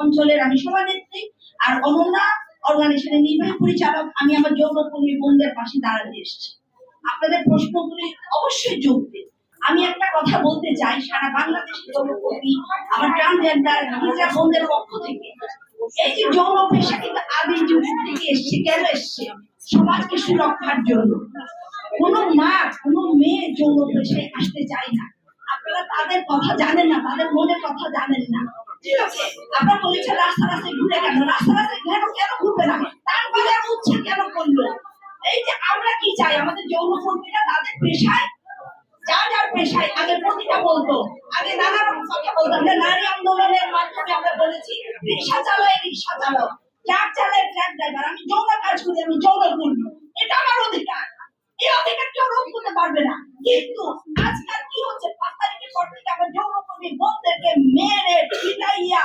অঞ্চলের আমি সভানেত্রী, আর অনন্যা অর্গানাইজেশনের নির্বাহী পরিচালক। আমি আমার যৌনকর্মী বোনদের পাশে দাঁড়াতে এসেছি। আপনাদের প্রশ্নগুলি অবশ্যই যোগ্য। আমি একটা কথা বলতে চাই, সারা বাংলাদেশের যৌনকর্মী, আমার ট্রান্সজেন্ডার হিজড়া বোনদের পক্ষ থেকে, এই যে যৌন পেশা কিন্তু আদিম যুগ থেকে এসছে। কেন এসছে? সমাজকে সুরক্ষার জন্য। কোনো মা, কোনো মেয়ে যৌন পেশায় আসতে চায় না। আপনারা তাদের কথা জানেন না, তাদের মনের কথা জানেন না। ঠিক আছে, আপনারা বলেছেন রাস্তা রাস্তায় ঘুরে কেন? রাস্তা রাস্তায় কেন ঘুরবে না? তারপরে উচ্ছে কেন করলো? এই যে আমরা কি চাই, আমাদের যৌনকর্মীরা তাদের পেশায়, যার পেশায় আগে প্রতিটা বলতো, আগে নানা রকম কথা বলতো। আমরা নারী আন্দোলনের মাধ্যমে আমরা বলেছি রিক্সা চালায়, রিক্সা চালাও, ট্রাক চালায়, ট্রাক ড্রাইভার। আমি যৌন কাজ করি, আমি যৌন কর্মী, এটা আমার অধিকার। এই অধিকার কেউ রোধ করতে পারবে না। কিন্তু আজকাল কি হচ্ছে, 5 তারিখের পর থেকে আমরা যৌন কর্মী বোনদেরকে মেরে পিটাইয়া